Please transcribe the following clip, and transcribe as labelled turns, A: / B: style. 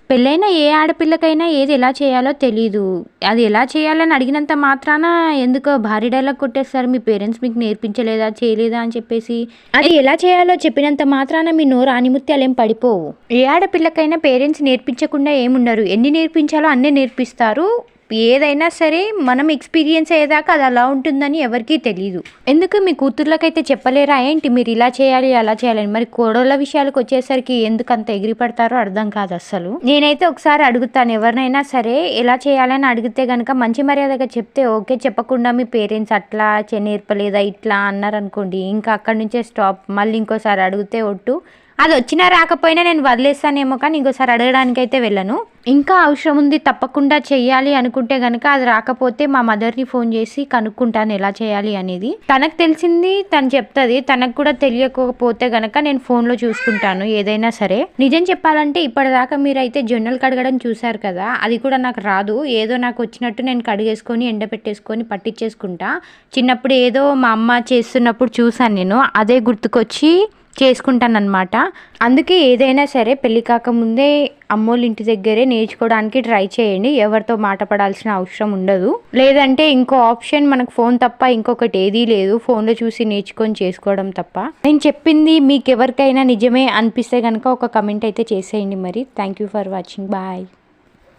A: పెళ్ళైన ఏ ఆడపిల్లకైనా ఏది ఎలా చేయాలో తెలీదు. అది ఎలా చేయాలని అడిగినంత మాత్రాన ఎందుకో భారీ డైలాగ్ కొట్టేస్తారు. మీ పేరెంట్స్ మీకు నేర్పించలేదా, చేయలేదా అని చెప్పేసి. అది ఎలా చేయాలో చెప్పినంత మాత్రాన మీ నోరు ఆనిముత్యాలేం పడిపోవు. ఏ ఆడపిల్లకైనా పేరెంట్స్ నేర్పించకుండా ఏముండరు. ఎన్ని నేర్పించాలో అన్నీ నేర్పిస్తారు. ఏదైనా సరే మనం ఎక్స్పీరియన్స్ అయ్యేదాకా అది అలా ఉంటుందని ఎవరికీ తెలీదు. ఎందుకు మీ కూతుర్లకైతే చెప్పలేరా ఏంటి మీరు ఇలా చేయాలి, అలా చేయాలని? మరి కోడళ్ళ విషయాలకు వచ్చేసరికి ఎందుకు అంత ఎగిరి పడతారో అర్థం కాదు అస్సలు. నేనైతే ఒకసారి అడుగుతాను, ఎవరినైనా సరే ఎలా చేయాలని అడిగితే గనక మంచి మర్యాదగా చెప్తే ఓకే. చెప్పకుండా మీ పేరెంట్స్ అట్లా నేర్పలేదా ఇట్లా అన్నారనుకోండి, ఇంకా అక్కడి నుంచే స్టాప్. మళ్ళీ ఇంకోసారి అడిగితే ఒట్టు. అది వచ్చినా రాకపోయినా నేను వదిలేస్తానేమో, కానీ ఇంకోసారి అడగడానికైతే వెళ్ళను. ఇంకా అవసరం ఉంది తప్పకుండా చెయ్యాలి అనుకుంటే గనక అది రాకపోతే మా మదర్ని ఫోన్ చేసి కనుక్కుంటాను ఎలా చేయాలి అనేది. తనకు తెలిసింది తను చెప్తుంది, తనకు కూడా తెలియకపోతే గనక నేను ఫోన్లో చూసుకుంటాను ఏదైనా సరే. నిజం చెప్పాలంటే ఇప్పటిదాకా మీరైతే జొన్నలు కడగడం చూసారు కదా, అది కూడా నాకు రాదు. ఏదో నాకు వచ్చినట్టు నేను కడిగేసుకొని ఎండబెట్టేసుకొని పట్టించేసుకుంటా. చిన్నప్పుడు ఏదో మా అమ్మ చేస్తున్నప్పుడు చూసాను నేను, అదే గుర్తుకొచ్చి చేసుకుంటానన్నమాట. అందుకే ఏదైనా సరే పెళ్ళి కాకముందే అమ్మోళ్ళ ఇంటి దగ్గరే నేర్చుకోవడానికి ట్రై చేయండి. ఎవరితో మాట పడాల్సిన అవసరం ఉండదు. లేదంటే ఇంకో ఆప్షన్ మనకు ఫోన్ తప్ప ఇంకొకటి ఏదీ లేదు. ఫోన్లో చూసి నేర్చుకొని చేసుకోవడం తప్ప. నేను చెప్పింది మీకు ఎవరికైనా నిజమే అనిపిస్తే కనుక ఒక కమెంట్ అయితే చేసేయండి. మరి thank you for watching. Bye.